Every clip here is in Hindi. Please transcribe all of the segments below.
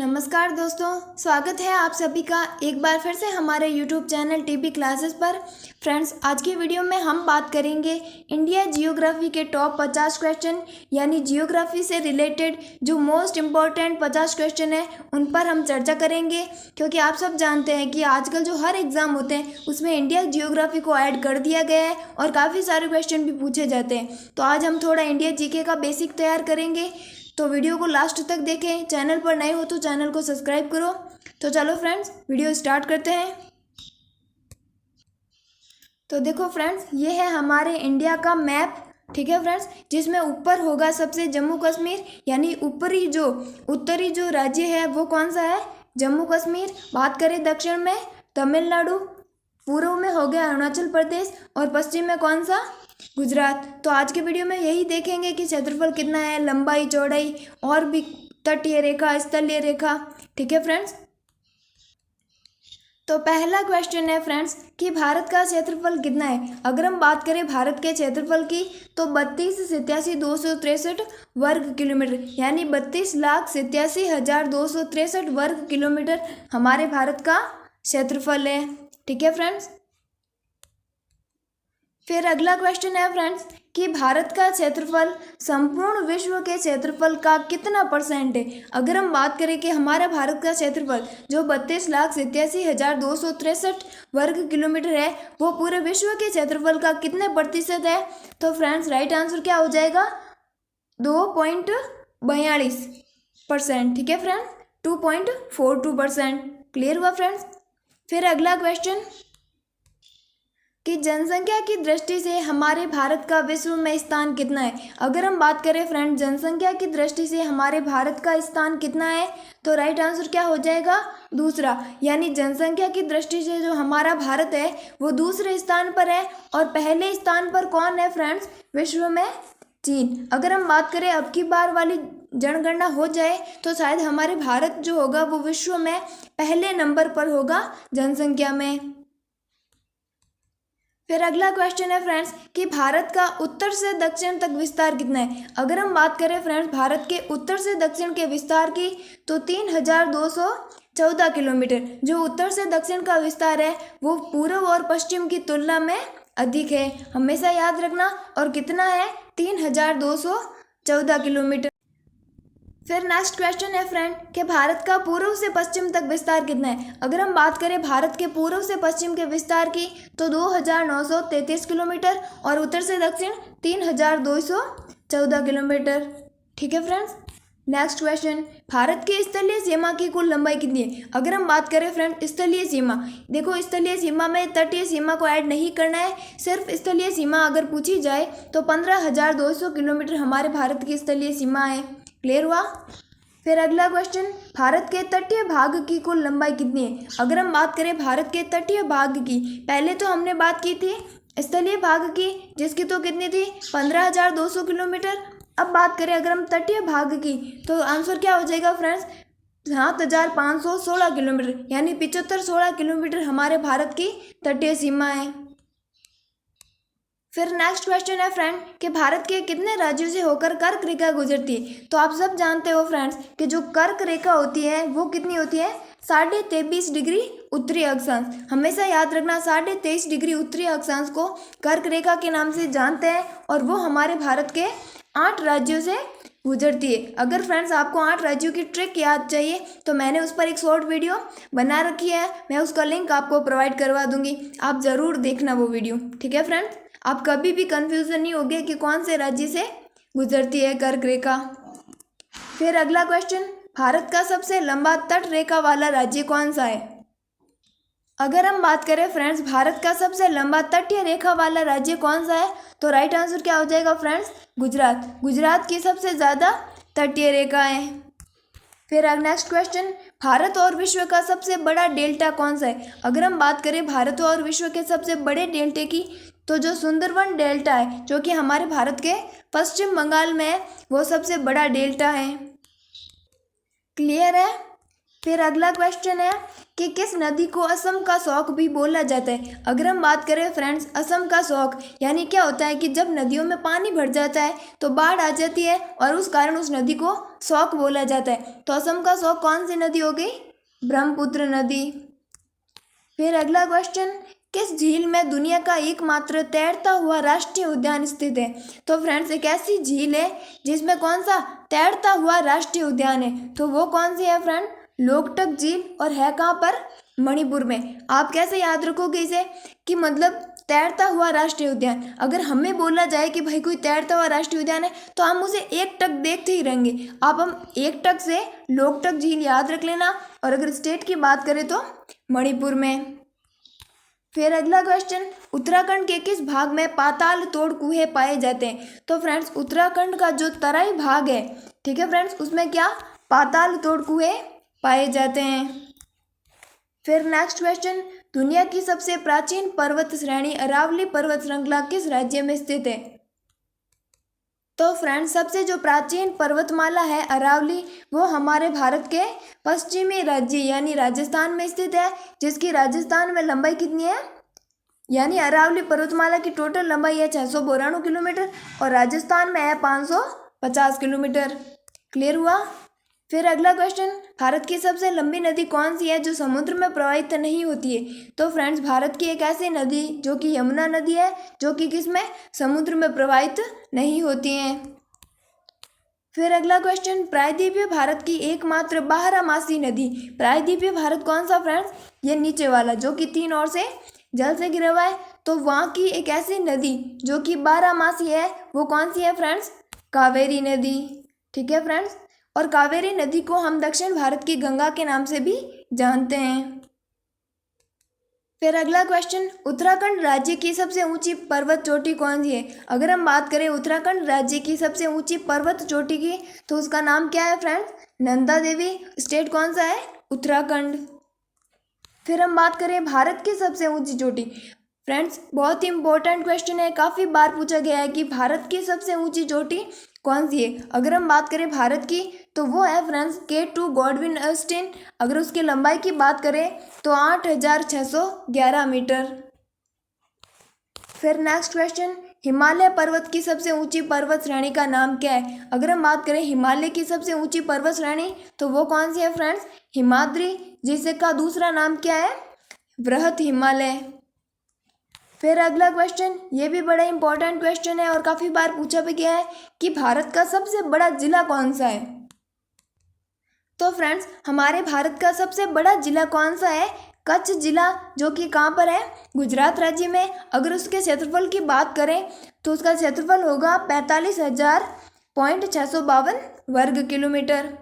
नमस्कार दोस्तों, स्वागत है आप सभी का एक बार फिर से हमारे यूट्यूब चैनल टीपी क्लासेस पर। फ्रेंड्स, आज की वीडियो में हम बात करेंगे इंडिया जियोग्राफी के टॉप 50 क्वेश्चन, यानी जियोग्राफी से रिलेटेड जो मोस्ट इम्पॉर्टेंट 50 क्वेश्चन है उन पर हम चर्चा करेंगे। क्योंकि आप सब जानते हैं कि आजकल जो हर एग्ज़ाम होते हैं उसमें इंडिया जियोग्राफी को ऐड कर दिया गया है और काफ़ी सारे क्वेश्चन भी पूछे जाते हैं। तो आज हम थोड़ा इंडिया जीके का बेसिक तैयार करेंगे, तो वीडियो को लास्ट तक देखें। चैनल पर नए हो तो चैनल को सब्सक्राइब करो। तो चलो फ्रेंड्स, वीडियो स्टार्ट करते हैं। तो देखो फ्रेंड्स, ये है हमारे इंडिया का मैप, ठीक है फ्रेंड्स, जिसमें ऊपर होगा सबसे जम्मू कश्मीर, यानी उत्तरी जो राज्य है वो कौन सा है, जम्मू कश्मीर। बात करें दक्षिण में तमिलनाडु, पूर्व में हो गया अरुणाचल प्रदेश और पश्चिम में कौन सा, गुजरात। तो आज के वीडियो में यही देखेंगे कि क्षेत्रफल कितना है, लंबाई चौड़ाई और भी तटीय रेखा, स्थलीय रेखा, ठीक है फ्रेंड्स। तो पहला क्वेश्चन है फ्रेंड्स कि भारत का क्षेत्रफल कितना है। अगर हम बात करें भारत के क्षेत्रफल की तो 32,87,263 वर्ग किलोमीटर, यानी 32,87,263 वर्ग किलोमीटर हमारे भारत का क्षेत्रफल है, ठीक है फ्रेंड्स। फिर अगला क्वेश्चन है फ्रेंड्स कि भारत का क्षेत्रफल संपूर्ण विश्व के क्षेत्रफल का कितना परसेंट है। अगर हम बात करें कि हमारा भारत का क्षेत्रफल जो 32,87,263 वर्ग किलोमीटर है वो पूरे विश्व के क्षेत्रफल का कितने प्रतिशत है, तो फ्रेंड्स राइट आंसर क्या हो जाएगा, 2.42%, ठीक है फ्रेंड्स, 2.42%। क्लियर हुआ फ्रेंड्स। फिर अगला क्वेश्चन कि जनसंख्या की दृष्टि से हमारे भारत का विश्व में स्थान कितना है। अगर हम बात करें फ्रेंड जनसंख्या की दृष्टि से हमारे भारत का स्थान कितना है, तो राइट आंसर क्या हो जाएगा, दूसरा, यानी जनसंख्या की दृष्टि से जो हमारा भारत है वो दूसरे स्थान पर है और पहले स्थान पर कौन है फ्रेंड्स, विश्व में चीन। अगर हम बात करें अब की बार वाली जनगणना हो जाए तो शायद हमारे भारत जो होगा वो विश्व में पहले नंबर पर होगा जनसंख्या में। फिर अगला क्वेश्चन है फ्रेंड्स कि भारत का उत्तर से दक्षिण तक विस्तार कितना है। अगर हम बात करें फ्रेंड्स भारत के उत्तर से दक्षिण के विस्तार की तो 3,214 किलोमीटर जो उत्तर से दक्षिण का विस्तार है वो पूर्व और पश्चिम की तुलना में अधिक है, हमेशा याद रखना। और कितना है, 3,214 किलोमीटर। फिर नेक्स्ट क्वेश्चन है फ्रेंड कि भारत का पूर्व से पश्चिम तक विस्तार कितना है। अगर हम बात करें भारत के पूर्व से पश्चिम के विस्तार की तो 2,933 किलोमीटर और उत्तर से दक्षिण 3,214 किलोमीटर, ठीक है फ्रेंड्स। नेक्स्ट क्वेश्चन, भारत की स्थलीय सीमा की कुल लंबाई कितनी है। अगर हम बात करें फ्रेंड स्थलीय सीमा, देखो स्थलीय सीमा में तटीय सीमा को ऐड नहीं करना है, सिर्फ स्थलीय सीमा अगर पूछी जाए तो 15,200 किलोमीटर हमारे भारत की स्थलीय सीमा है। क्लियर हुआ। फिर अगला क्वेश्चन, भारत के तटीय भाग की कुल लंबाई कितनी है। अगर हम बात करें भारत के तटीय भाग की, पहले तो हमने बात की थी स्थलीय भाग की जिसकी तो कितनी थी, 15,200 किलोमीटर। अब बात करें अगर हम तटीय भाग की तो आंसर क्या हो जाएगा फ्रेंड्स, 7,516 किलोमीटर, यानी 7516 किलोमीटर हमारे भारत की तटीय सीमा है। फिर नेक्स्ट क्वेश्चन है फ्रेंड कि भारत के कितने राज्यों से होकर कर्क रेखा गुजरती है। तो आप सब जानते हो फ्रेंड्स कि जो कर्क रेखा होती है वो कितनी होती है, 23.5 डिग्री उत्तरी अक्षांश। हमेशा याद रखना 23.5 डिग्री उत्तरी अक्षांश को कर्क रेखा के नाम से जानते हैं और वो हमारे भारत के 8 राज्यों से गुजरती है। अगर फ्रेंड्स आपको 8 राज्यों की ट्रिक याद चाहिए तो मैंने उस पर एक शॉर्ट वीडियो बना रखी है, मैं उसका लिंक आपको प्रोवाइड करवा दूंगी, आप ज़रूर देखना वो वीडियो, ठीक है फ्रेंड्स। आप कभी भी कंफ्यूजन नहीं होगे कि कौन से राज्य से गुजरती है कर्क रेखा। फिर अगला क्वेश्चन, भारत का सबसे लंबा तट रेखा वाला राज्य कौन सा है। अगर हम बात करें फ्रेंड्स भारत का सबसे लंबा तटीय रेखा वाला राज्य कौन सा है, तो राइट आंसर क्या हो जाएगा फ्रेंड्स, गुजरात। गुजरात की सबसे ज़्यादा तटीय रेखा है। फिर नेक्स्ट क्वेश्चन, भारत और विश्व का सबसे बड़ा डेल्टा कौन सा है। अगर हम बात करें भारत और विश्व के सबसे बड़े डेल्टे की तो जो सुंदरवन डेल्टा है जो कि हमारे भारत के पश्चिम बंगाल में है वो सबसे बड़ा डेल्टा है। क्लियर है। फिर अगला क्वेश्चन है कि किस नदी को असम का शौक भी बोला जाता है। अगर हम बात करें फ्रेंड्स असम का शौक यानी क्या होता है कि जब नदियों में पानी भर जाता है तो बाढ़ आ जाती है और उस कारण उस नदी को शौक बोला जाता है। तो असम का शौक कौन सी नदी हो गई? ब्रह्मपुत्र नदी। फिर अगला क्वेश्चन, किस झील में दुनिया का एकमात्र तैरता हुआ राष्ट्रीय उद्यान स्थित है? तो फ्रेंड्स एक ऐसी झील है जिसमें कौन सा तैरता हुआ राष्ट्रीय उद्यान है, तो वो कौन सी है फ्रेंड? लोकटक झील। और है कहाँ पर? मणिपुर में। आप कैसे याद रखोगे इसे कि मतलब तैरता हुआ राष्ट्रीय उद्यान, अगर हमें बोला जाए कि भाई कोई तैरता हुआ राष्ट्रीय उद्यान है तो हम उसे एक टक देखते ही रहेंगे। आप हम एक टक से लोकटक झील याद रख लेना। और अगर स्टेट की बात करें तो मणिपुर में। फिर अगला क्वेश्चन, उत्तराखंड के किस भाग में पाताल तोड़ कुएं पाए जाते हैं? तो फ्रेंड्स उत्तराखंड का जो तराई भाग है, ठीक है फ्रेंड्स, उसमें क्या पाताल तोड़ कुएं पाए जाते हैं। फिर नेक्स्ट क्वेश्चन, दुनिया की सबसे प्राचीन पर्वत श्रेणी अरावली पर्वत श्रृंखला किस राज्य में स्थित है? तो फ्रेंड्स सबसे जो प्राचीन पर्वतमाला है अरावली, वो हमारे भारत के पश्चिमी राज्य यानी राजस्थान में स्थित है, जिसकी राजस्थान में लंबाई कितनी है? यानी अरावली पर्वतमाला की टोटल लंबाई है 692 किलोमीटर और राजस्थान में है 550 किलोमीटर। क्लियर हुआ? फिर अगला क्वेश्चन, भारत की सबसे लंबी नदी कौन सी है जो समुद्र में प्रवाहित नहीं होती है? तो फ्रेंड्स भारत की एक ऐसी नदी जो कि यमुना नदी है, जो कि किसमें? समुद्र में प्रवाहित नहीं होती है। फिर अगला क्वेश्चन, प्रायद्वीपीय भारत की एकमात्र बारहमासी नदी, प्रायद्वीपीय भारत कौन सा फ्रेंड्स? ये नीचे वाला जो कि 3 ओर से जल से घिरा हुआ है, तो वहाँ की एक ऐसी नदी जो कि बारहमासी है, वो कौन सी है फ्रेंड्स? कावेरी नदी। ठीक है फ्रेंड्स, और कावेरी नदी को हम दक्षिण भारत की गंगा के नाम से भी जानते हैं। फिर अगला क्वेश्चन, उत्तराखंड राज्य की सबसे ऊंची पर्वत चोटी कौन सी है? अगर हम बात करें उत्तराखंड राज्य की सबसे ऊंची पर्वत चोटी की, तो उसका नाम क्या है फ्रेंड्स? नंदा देवी। स्टेट कौन सा है? उत्तराखंड। फिर हम बात करें भारत की सबसे ऊंची चोटी। फ्रेंड्स बहुत ही इंपॉर्टेंट क्वेश्चन है, काफ़ी बार पूछा गया है कि भारत की सबसे ऊंची चोटी कौन सी है। अगर हम बात करें भारत की तो वो है फ्रेंड्स K2 गॉडविन ऑस्टिन। अगर उसकी लंबाई की बात करें तो 8611 मीटर। फिर नेक्स्ट क्वेश्चन, हिमालय पर्वत की सबसे ऊंची पर्वत श्रेणी का नाम क्या है? अगर हम बात करें हिमालय की सबसे ऊंची पर्वत श्रेणी तो वो कौन सी है फ्रेंड्स? हिमाद्री, जिसका दूसरा नाम क्या है? वृहत हिमालय। फिर अगला क्वेश्चन, ये भी बड़ा इंपॉर्टेंट क्वेश्चन है और काफ़ी बार पूछा भी गया है कि भारत का सबसे बड़ा जिला कौन सा है? तो फ्रेंड्स हमारे भारत का सबसे बड़ा जिला कौन सा है? कच्छ जिला, जो कि कहाँ पर है? गुजरात राज्य में। अगर उसके क्षेत्रफल की बात करें तो उसका क्षेत्रफल होगा 45,652 वर्ग किलोमीटर।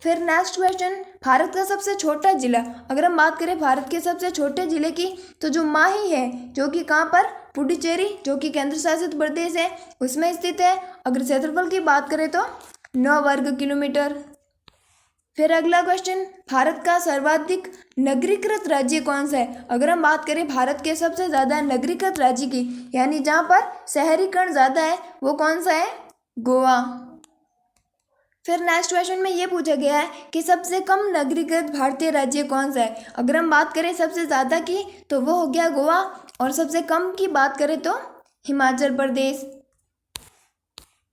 फिर नेक्स्ट क्वेश्चन, भारत का सबसे छोटा जिला। अगर हम बात करें भारत के सबसे छोटे जिले की तो जो माही है, जो कि कहाँ पर? पुडुचेरी, जो कि केंद्र शासित प्रदेश है, उसमें स्थित है। अगर क्षेत्रफल की बात करें तो 9 वर्ग किलोमीटर। फिर अगला क्वेश्चन, भारत का सर्वाधिक नगरीकृत राज्य कौन सा है? अगर हम बात करें भारत के सबसे ज़्यादा नगरीकृत राज्य की, यानी जहाँ पर शहरीकरण ज़्यादा है, वो कौन सा है? गोवा। फिर नेक्स्ट क्वेश्चन में ये पूछा गया है कि सबसे कम नगरीकृत भारतीय राज्य कौन सा है? अगर हम बात करें सबसे ज़्यादा की तो वो हो गया गोवा, और सबसे कम की बात करें तो हिमाचल प्रदेश।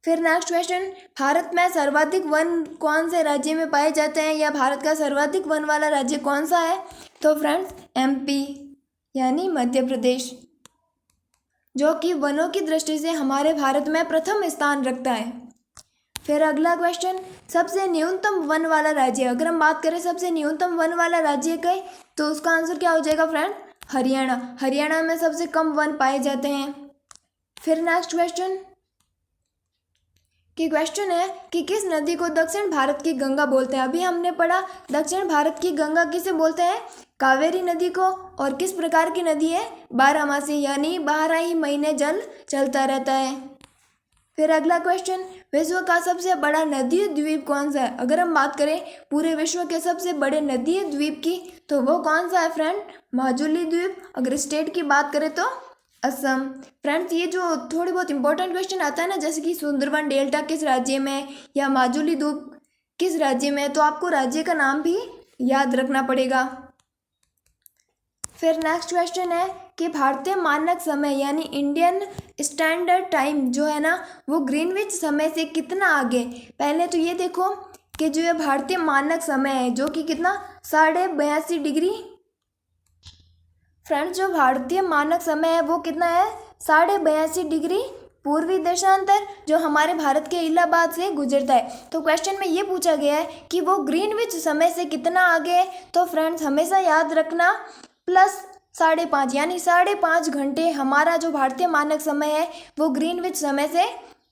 फिर नेक्स्ट क्वेश्चन, भारत में सर्वाधिक वन कौन से राज्य में पाए जाते हैं, या भारत का सर्वाधिक वन वाला राज्य कौन सा है? तो फ्रेंड्स MP यानी मध्य प्रदेश, जो कि वनों की दृष्टि से हमारे भारत में प्रथम स्थान रखता है। फिर अगला क्वेश्चन, सबसे न्यूनतम वन वाला राज्य। अगर हम बात करें सबसे न्यूनतम वन वाला राज्य का, तो उसका आंसर क्या हो जाएगा फ्रेंड? हरियाणा। हरियाणा में सबसे कम वन पाए जाते हैं। फिर नेक्स्ट क्वेश्चन है कि किस नदी को दक्षिण भारत की गंगा बोलते हैं? अभी हमने पढ़ा दक्षिण भारत की गंगा किसे बोलते हैं? कावेरी नदी को। और किस प्रकार की नदी है? बारहमासी, यानी 12 ही महीने जल चलता रहता है। फिर अगला क्वेश्चन, विश्व का सबसे बड़ा नदीय द्वीप कौन सा है? अगर हम बात करें पूरे विश्व के सबसे बड़े नदीय द्वीप की, तो वो कौन सा है फ्रेंड? माजुली द्वीप। अगर स्टेट की बात करें तो असम। फ्रेंड्स ये जो थोड़े बहुत इंपॉर्टेंट क्वेश्चन आता है ना, जैसे कि सुंदरवन डेल्टा किस राज्य में, या माजुली द्वीप किस राज्य में, तो आपको राज्य का नाम भी याद रखना पड़ेगा। फिर नेक्स्ट क्वेश्चन है कि भारतीय मानक समय यानी इंडियन स्टैंडर्ड टाइम जो है ना वो ग्रीनविच समय से कितना आगे। पहले तो ये देखो कि जो ये भारतीय मानक समय है जो कि कितना 82.5 डिग्री। फ्रेंड्स जो भारतीय मानक समय है वो कितना है 82.5 डिग्री पूर्वी देशांतर जो हमारे भारत के इलाहाबाद से गुजरता है। तो क्वेश्चन में ये पूछा गया है कि वो ग्रीनविच समय से कितना आगे है। तो फ्रेंड्स हमेशा याद रखना प्लस 5.5 यानी 5.5 घंटे हमारा जो भारतीय मानक समय है वो ग्रीनविच समय से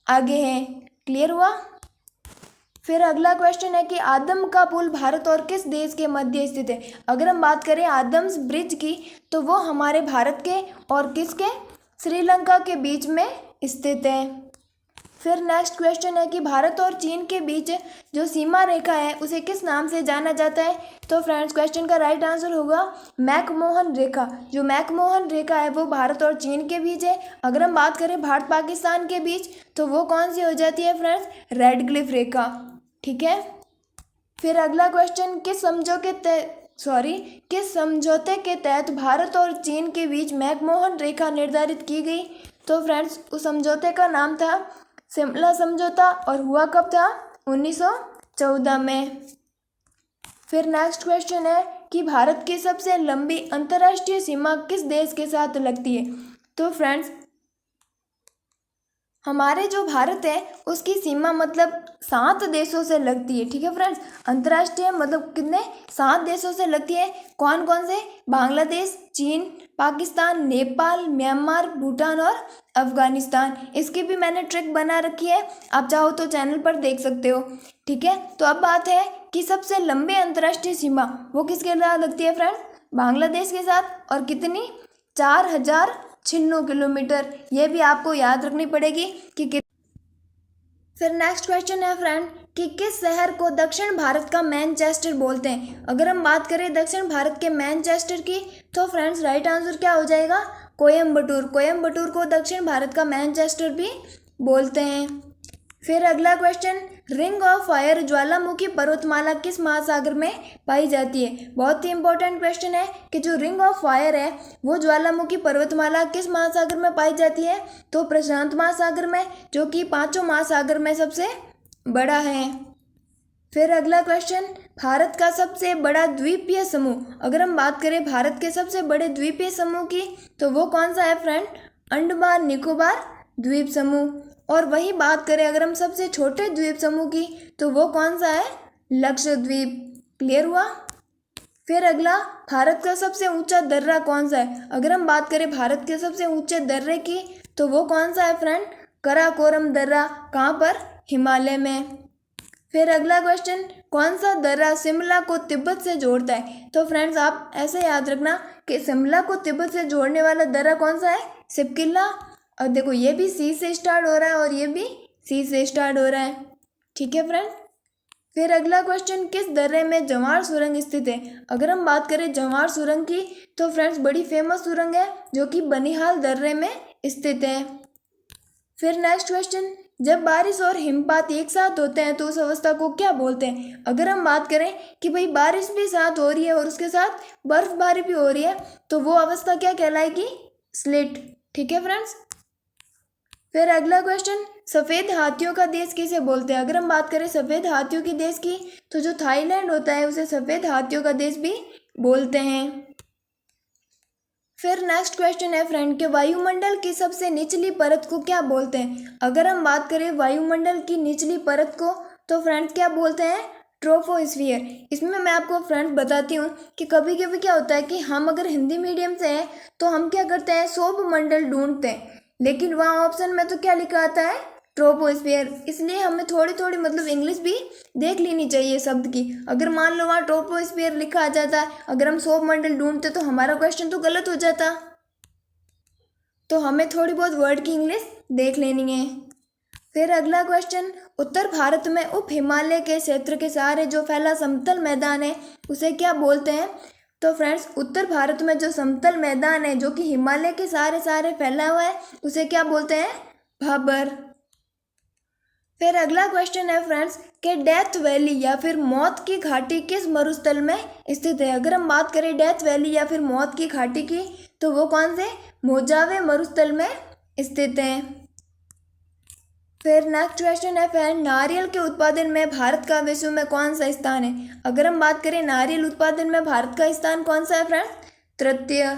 आगे है। क्लियर हुआ। फिर अगला क्वेश्चन है कि आदम का पुल भारत और किस देश के मध्य स्थित है। अगर हम बात करें आदम्स ब्रिज की तो वो हमारे भारत के और किसके श्रीलंका के बीच में स्थित है। फिर नेक्स्ट क्वेश्चन है कि भारत और चीन के बीच जो सीमा रेखा है उसे किस नाम से जाना जाता है। तो फ्रेंड्स क्वेश्चन का राइट आंसर होगा मैकमोहन रेखा। जो मैकमोहन रेखा है वो भारत और चीन के बीच है। अगर हम बात करें भारत पाकिस्तान के बीच तो वो कौन सी हो जाती है फ्रेंड्स रेड क्लिफ रेखा। ठीक है। फिर अगला क्वेश्चन किस समझौते के तहत भारत और चीन के बीच मैकमोहन रेखा निर्धारित की गई। तो फ्रेंड्स उस समझौते का नाम था शिमला समझौता और हुआ कब था 1914 में। फिर नेक्स्ट क्वेश्चन है कि भारत की सबसे लंबी अंतर्राष्ट्रीय सीमा किस देश के साथ लगती है। तो फ्रेंड्स हमारे जो भारत है उसकी सीमा मतलब 7 देशों से लगती है। ठीक है फ्रेंड्स अंतर्राष्ट्रीय मतलब कितने 7 देशों से लगती है। कौन कौन से बांग्लादेश चीन पाकिस्तान नेपाल म्यांमार भूटान और अफगानिस्तान। इसकी भी मैंने ट्रिक बना रखी है आप चाहो तो चैनल पर देख सकते हो। ठीक है। तो अब बात है कि सबसे लंबी अंतर्राष्ट्रीय सीमा वो किसके साथ लगती है फ्रेंड्स बांग्लादेश के साथ और कितनी 4096 किलोमीटर। ये भी आपको याद रखनी पड़ेगी कि फिर नेक्स्ट क्वेश्चन है फ्रेंड कि किस शहर को दक्षिण भारत का मैनचेस्टर बोलते हैं। अगर हम बात करें दक्षिण भारत के मैनचेस्टर की तो फ्रेंड्स राइट आंसर क्या हो जाएगा कोयम्बटूर। कोयम्बटूर को दक्षिण भारत का मैनचेस्टर भी बोलते हैं। फिर अगला क्वेश्चन रिंग ऑफ फायर ज्वालामुखी पर्वतमाला किस महासागर में पाई जाती है। बहुत ही इंपॉर्टेंट क्वेश्चन है कि जो रिंग ऑफ फायर है वो ज्वालामुखी पर्वतमाला किस महासागर में पाई जाती है। तो प्रशांत महासागर में जो कि 5 महासागर में सबसे बड़ा है। फिर अगला क्वेश्चन भारत का सबसे बड़ा द्वीपीय समूह। अगर हम बात करें भारत के सबसे बड़े द्वीपीय समूह की तो वो कौन सा है फ्रेंड अंडमान निकोबार द्वीप समूह। और वही बात करें अगर हम सबसे छोटे द्वीप समूह की तो वो कौन सा है लक्षद्वीप। क्लियर हुआ। फिर अगला भारत का सबसे ऊंचा दर्रा कौन सा है। अगर हम बात करें भारत के सबसे ऊंचे दर्रे की तो वो कौन सा है फ्रेंड कराकोरम दर्रा। कहाँ पर हिमालय में। फिर अगला क्वेश्चन कौन सा दर्रा शिमला को तिब्बत से जोड़ता है। तो फ्रेंड्स आप ऐसे याद रखना कि शिमला को तिब्बत से जोड़ने वाला दर्रा कौन सा है सिपकिल्ला। और देखो ये भी सी से स्टार्ट हो रहा है और ये भी सी से स्टार्ट हो रहा है। ठीक है फ्रेंड। फिर अगला क्वेश्चन किस दर्रे में जवार सुरंग स्थित है। अगर हम बात करें जवार सुरंग की तो फ्रेंड्स बड़ी फेमस सुरंग है जो कि बनिहाल दर्रे में स्थित है। फिर नेक्स्ट क्वेश्चन जब बारिश और हिमपात एक साथ होते हैं तो उस अवस्था को क्या बोलते हैं। अगर हम बात करें कि भाई बारिश भी साथ हो रही है और उसके साथ बर्फबारी भी हो रही है तो वो अवस्था क्या कहलाएगी स्लिट। ठीक है फ्रेंड्स। फिर अगला क्वेश्चन सफ़ेद हाथियों का देश किसे बोलते हैं। अगर हम बात करें सफ़ेद हाथियों की देश की तो जो थाईलैंड होता है उसे सफ़ेद हाथियों का देश भी बोलते हैं। फिर नेक्स्ट क्वेश्चन है फ्रेंड कि वायुमंडल की सबसे निचली परत को क्या बोलते हैं। अगर हम बात करें वायुमंडल की निचली परत को तो फ्रेंड्स क्या बोलते हैं ट्रोपोस्फियर। इसमें मैं आपको फ्रेंड्स बताती हूँ कि कभी कभी क्या होता है कि हम अगर हिंदी मीडियम से हैं तो हम क्या करते हैं सौरमंडल ढूंढते हैं लेकिन वहाँ ऑप्शन में तो क्या लिखा आता है ट्रोपोस्फियर। इसलिए हमें थोड़ी थोड़ी मतलब इंग्लिश भी देख लेनी चाहिए शब्द की। अगर मान लो वहाँ ट्रोपोस्फियर लिखा आ जाता है अगर हम सौरमंडल ढूंढते तो हमारा क्वेश्चन तो गलत हो जाता। तो हमें थोड़ी बहुत वर्ड की इंग्लिश देख लेनी है। फिर अगला क्वेश्चन उत्तर भारत में उप हिमालय के क्षेत्र के सहारे जो फैला समतल मैदान है उसे क्या बोलते हैं। तो फ्रेंड्स उत्तर भारत में जो समतल मैदान है जो कि हिमालय के सहारे फैला हुआ है उसे क्या बोलते हैं भाबर। फिर अगला क्वेश्चन है फ्रेंड्स कि डेथ वैली या फिर मौत की घाटी किस मरुस्थल में स्थित है। अगर हम बात करें डेथ वैली या फिर मौत की घाटी की, तो वो कौन से मोजावे मरुस्थल में स्थित है। फिर नेक्स्ट क्वेश्चन है फ्रेंड, नारियल के उत्पादन में भारत का विश्व में कौन सा स्थान है। अगर हम बात करें नारियल उत्पादन में भारत का स्थान कौन सा है फ्रेंड, तृतीय।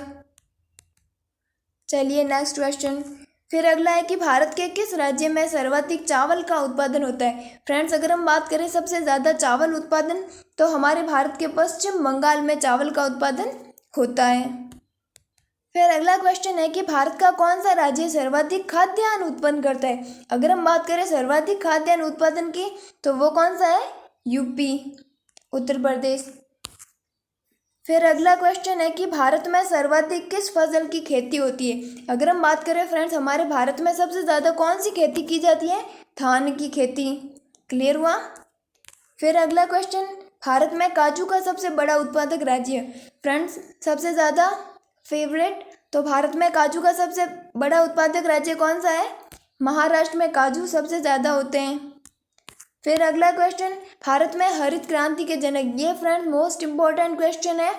चलिए नेक्स्ट क्वेश्चन। फिर अगला है कि भारत के किस राज्य में सर्वाधिक चावल का उत्पादन होता है। फ्रेंड्स अगर हम बात करें सबसे ज़्यादा चावल उत्पादन, तो हमारे भारत के पश्चिम बंगाल में चावल का उत्पादन होता है। फिर अगला क्वेश्चन है कि भारत का कौन सा राज्य सर्वाधिक खाद्यान्न उत्पन्न करता है। अगर हम बात करें सर्वाधिक खाद्यान्न उत्पादन की, तो वो कौन सा है, यूपी, उत्तर प्रदेश। फिर अगला क्वेश्चन है कि भारत में सर्वाधिक किस फसल की खेती होती है। अगर हम बात करें फ्रेंड्स हमारे भारत में सबसे ज़्यादा कौन सी खेती की जाती है, धान की खेती। क्लियर हुआ। फिर अगला क्वेश्चन, भारत में काजू का सबसे बड़ा उत्पादक राज्य। फ्रेंड्स सबसे ज़्यादा फेवरेट, तो भारत में काजू का सबसे बड़ा उत्पादक राज्य कौन सा है, महाराष्ट्र में काजू सबसे ज़्यादा होते हैं। फिर अगला क्वेश्चन, भारत में हरित क्रांति के जनक, ये फ्रेंड मोस्ट इम्पोर्टेंट क्वेश्चन है,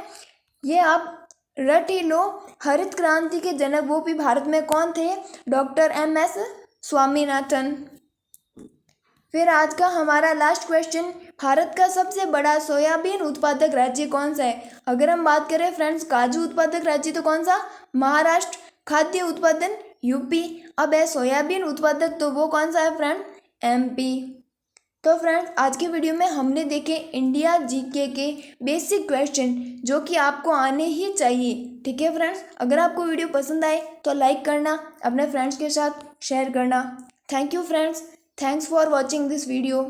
ये आप रट ही लो। हरित क्रांति के जनक वो भी भारत में कौन थे, डॉक्टर MS स्वामीनाथन। फिर आज का हमारा लास्ट क्वेश्चन, भारत का सबसे बड़ा सोयाबीन उत्पादक राज्य कौन सा है। अगर हम बात करें फ्रेंड्स काजू उत्पादक राज्य तो कौन सा, महाराष्ट्र। खाद्य उत्पादन यूपी। अब है सोयाबीन उत्पादक, तो वो कौन सा है फ्रेंड, MP। तो फ्रेंड्स आज के वीडियो में हमने देखे इंडिया GK के बेसिक क्वेश्चन जो कि आपको आने ही चाहिए। ठीक है फ्रेंड्स, अगर आपको वीडियो पसंद आए तो लाइक करना, अपने फ्रेंड्स के साथ शेयर करना। Thank you friends, thanks for watching this video.